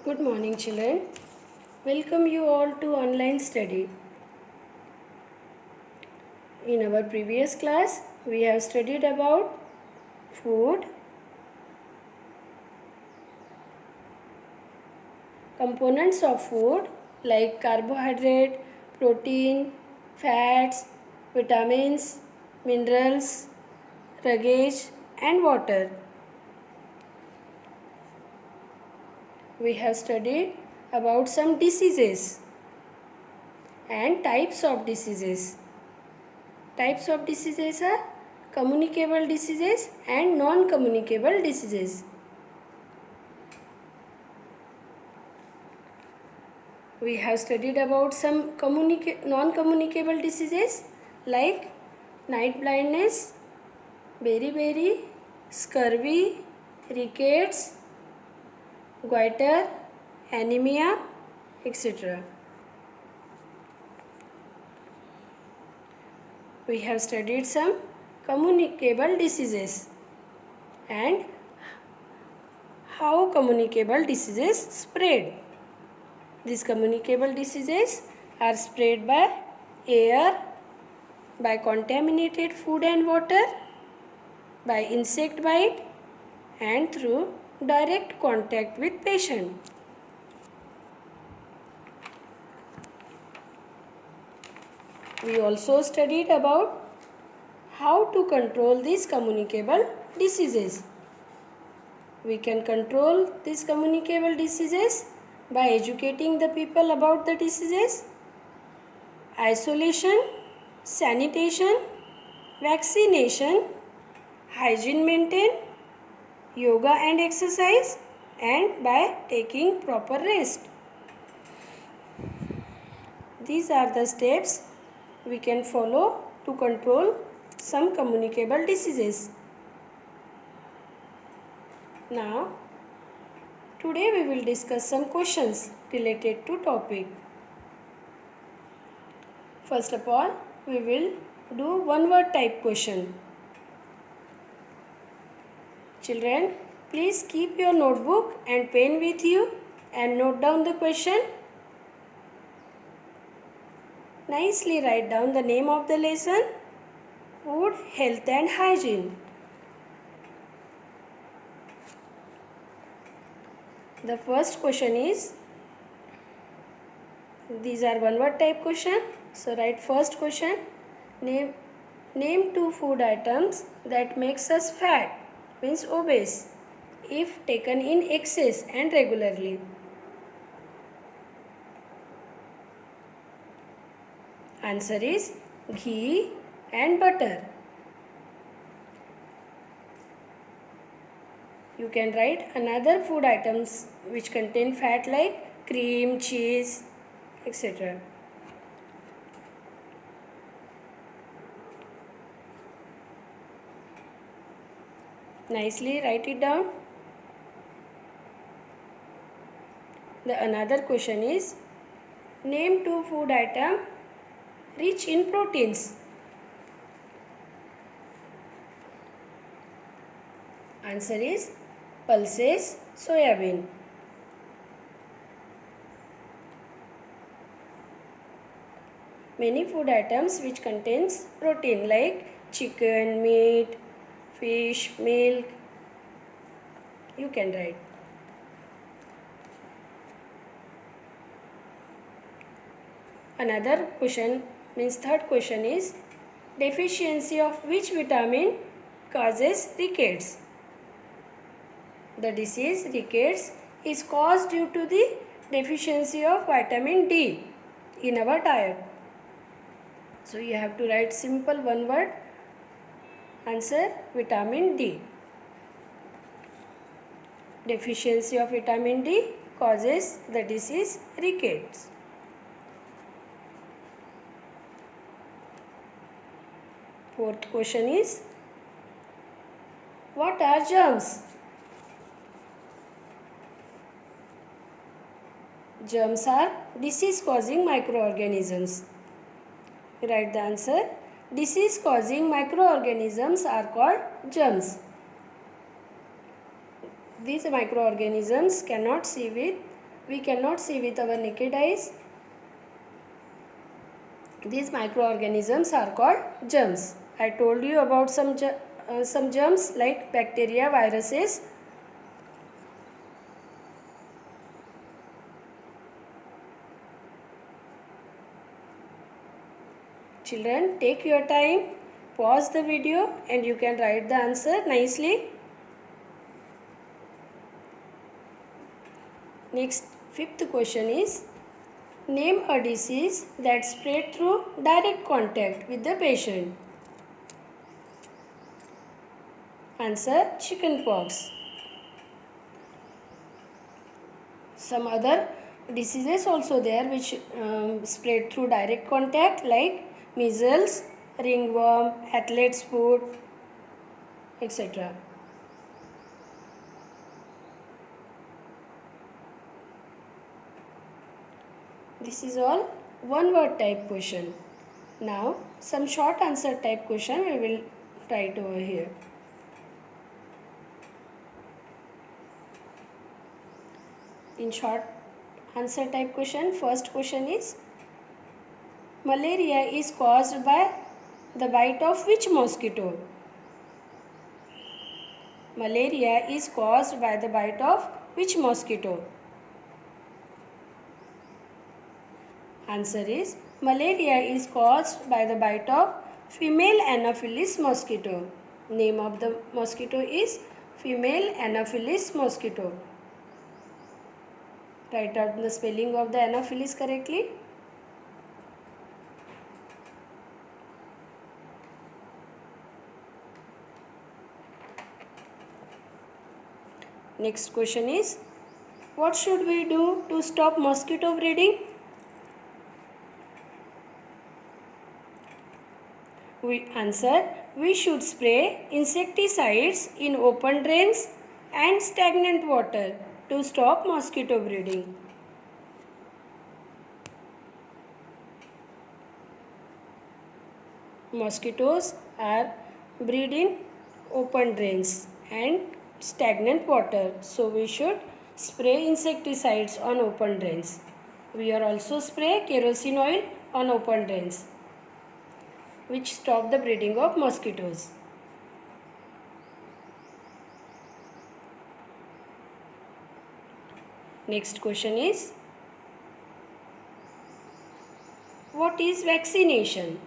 Good morning, children. Welcome you all to online study. In our previous class, we have studied about food, components of food like carbohydrate, protein, fats, vitamins, minerals, luggage, and water. We have studied about some diseases and types of diseases. Types of diseases are communicable diseases and non-communicable diseases. We have studied about some non-communicable diseases like night blindness, beriberi, scurvy, rickets, goiter, anemia, etc. We have studied some communicable diseases and how communicable diseases spread. These communicable diseases are spread by air, by contaminated food and water, by insect bite, and through direct contact with patient. We also studied about how to control these communicable diseases. We can control these communicable diseases by educating the people about the diseases, isolation, sanitation, vaccination, hygiene maintain, yoga and exercise, and by taking proper rest. These are the steps we can follow to control some communicable diseases. Now, today we will discuss some questions related to topic. First of all, we will do one word type question. Children, please keep your notebook and pen with you and note down the question. Nicely write down the name of the lesson, food, health and hygiene. The first question is, these are one word type question. So write first question, name two food items that makes us fat, means obese, if taken in excess and regularly. Answer is ghee and butter. You can write another food items which contain fat like cream, cheese, etc. Nicely write it down. The another question is, name two food items rich in proteins. Answer is pulses, soybean. Many food items which contains protein like chicken, meat, fish, milk. You can write. Another question means third question is, deficiency of which vitamin causes rickets? The disease rickets is caused due to the deficiency of vitamin D in our diet. So you have to write simple one word answer, vitamin D. Deficiency of vitamin D causes the disease rickets. Fourth question is, what are germs? Germs are disease causing microorganisms. Write the answer. Disease causing microorganisms are called germs. These microorganisms cannot see with we cannot see with our naked eyes. These microorganisms are called germs. I told you about some germs like bacteria, viruses. Children, take your time, pause the video and you can write the answer nicely. Next, fifth question is, name a disease that spread through direct contact with the patient. Answer, chickenpox. Some other diseases also there which spread through direct contact like measles, ringworm, athlete's foot, etc. This is all one word type question. Now some short answer type question we will write over here. In short answer type question, first question is, malaria is caused by the bite of which mosquito? Malaria is caused by the bite of which mosquito? Answer is, malaria is caused by the bite of female Anopheles mosquito. Name of the mosquito is female Anopheles mosquito. Write out the spelling of the Anopheles correctly. Next question is, what should we do to stop mosquito breeding? We should spray insecticides in open drains and stagnant water to stop mosquito breeding. Mosquitoes are breed in open drains and stagnant water, so we should spray insecticides on open drains. We are also spray kerosene oil on open drains, which stop the breeding of mosquitoes. Next question is, what is vaccination?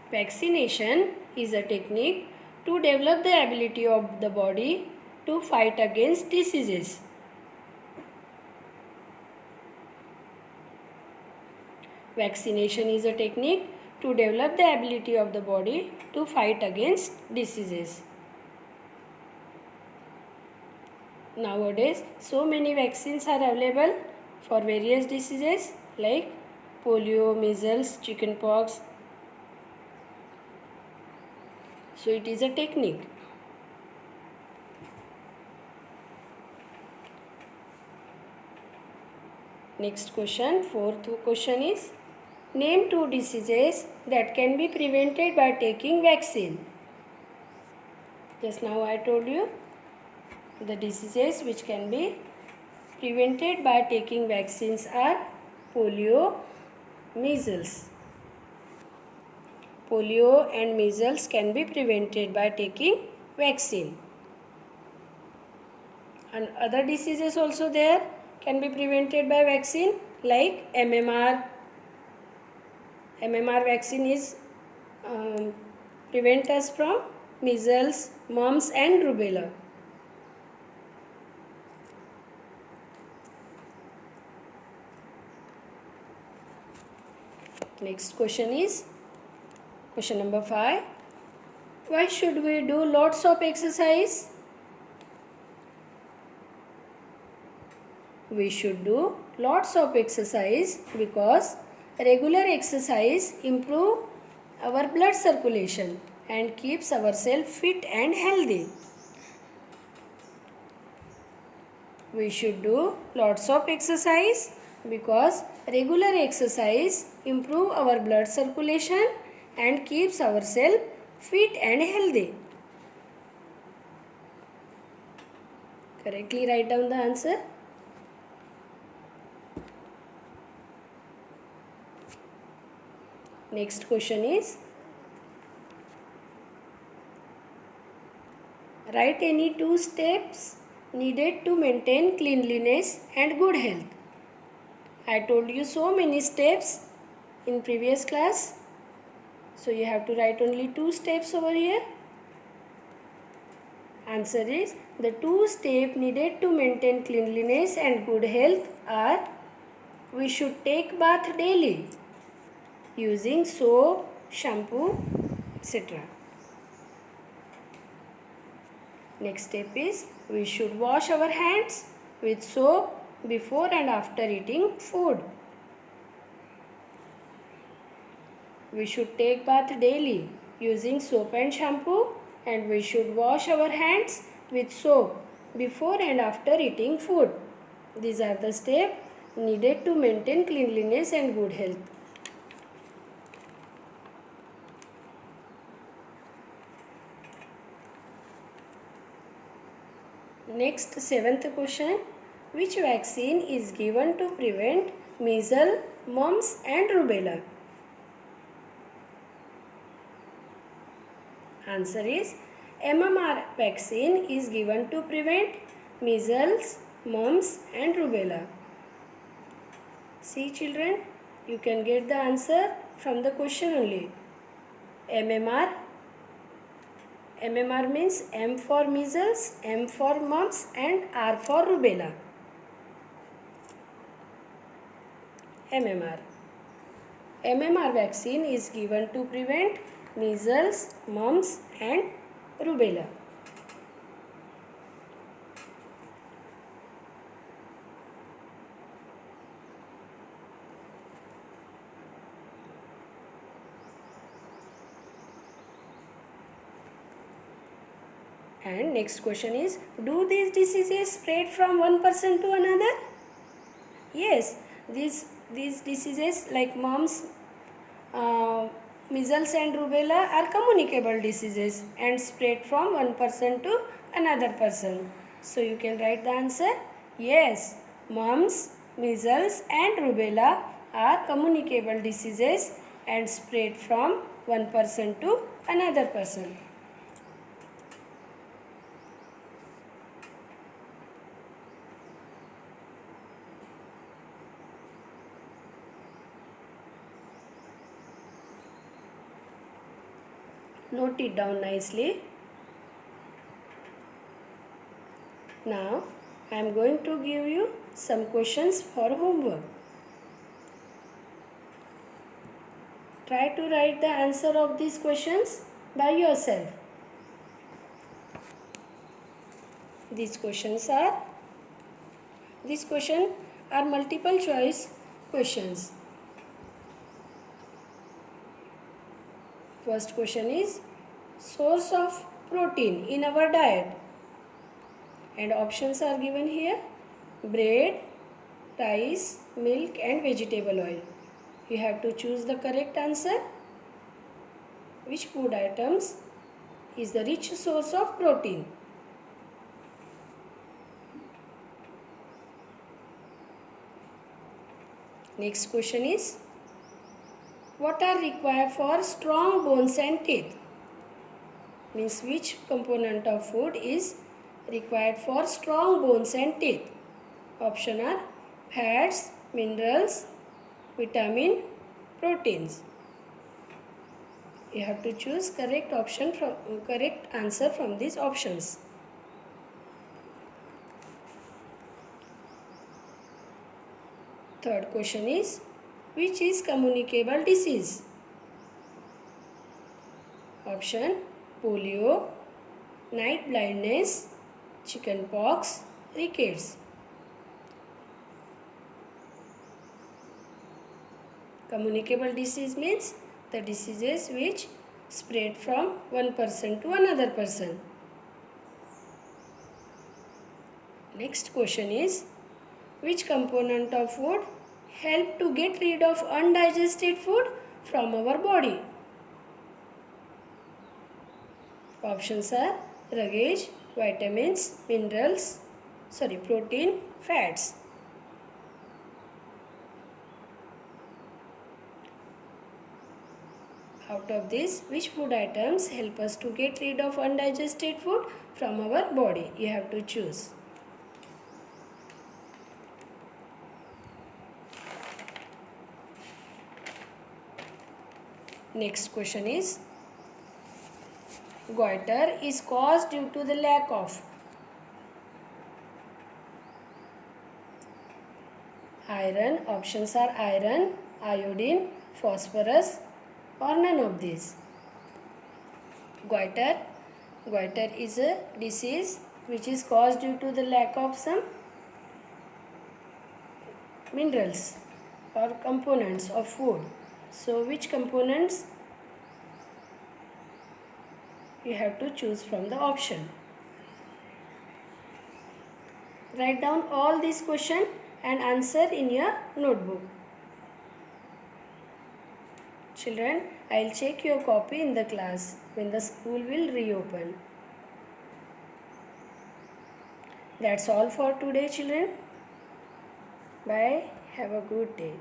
Vaccination is a technique to develop the ability of the body to fight against diseases. Vaccination is a technique to develop the ability of the body to fight against diseases. Nowadays, so many vaccines are available for various diseases like polio, measles, chickenpox. So it is a technique. Next question, fourth question is, name 2 diseases that can be prevented by taking vaccine. Just now I told you the diseases which can be prevented by taking vaccines are polio, measles. Polio and measles can be prevented by taking vaccine. And other diseases also there can be prevented by vaccine like MMR. MMR vaccine is prevent us from measles, mumps and rubella. Next question is question number 5. Why should we do lots of exercise? We should do lots of exercise because regular exercise improves our blood circulation and keeps ourselves fit and healthy. We should do lots of exercise because regular exercise improves our blood circulation and keeps ourselves fit and healthy. Correctly write down the answer. Next question is, write any 2 steps needed to maintain cleanliness and good health. I told you so many steps in previous class. So you have to write only 2 steps over here. Answer is, the 2 steps needed to maintain cleanliness and good health are, we should take bath daily using soap, shampoo, etc. Next step is, we should wash our hands with soap before and after eating food. We should take bath daily using soap and shampoo, and we should wash our hands with soap before and after eating food. These are the steps needed to maintain cleanliness and good health. Next, 7th question. Which vaccine is given to prevent measles, mumps and rubella? Answer is, MMR vaccine is given to prevent measles, mumps and rubella. See children, you can get the answer from the question only. MMR means M for measles, M for mumps and R for rubella. MMR vaccine is given to prevent measles, mumps and rubella. And next question is, do these diseases spread from one person to another? Yes, these diseases like mumps, measles and rubella are communicable diseases and spread from one person to another person. So you can write the answer. Yes, mumps, measles and rubella are communicable diseases and spread from one person to another person. Note it down nicely. Now, I am going to give you some questions for homework. Try to write the answer of these questions by yourself. These questions are multiple choice questions. First question is, source of protein in our diet, and options are given here: bread, rice, milk and vegetable oil. You have to choose the correct answer. Which food items is the rich source of protein? Next question is, what are required for strong bones and teeth? Means which component of food is required for strong bones and teeth? Option are fats, minerals, vitamin, proteins. You have to choose correct answer from these options. Third question is, which is communicable disease? Option: polio, night blindness, chicken pox, rickets. Communicable disease means the diseases which spread from one person to another person. Next question is, which component of food help to get rid of undigested food from our body? Options are luggage, vitamins, minerals, protein, fats. Out of this, which food items help us to get rid of undigested food from our body? You have to choose. Next question is, goiter is caused due to the lack of iron. Options are iron, iodine, phosphorus, or none of these. Goiter is a disease which is caused due to the lack of some minerals or components of food. So which components? You have to choose from the option. Write down all these questions and answer in your notebook. Children, I will check your copy in the class when the school will reopen. That's all for today, children. Bye. Have a good day.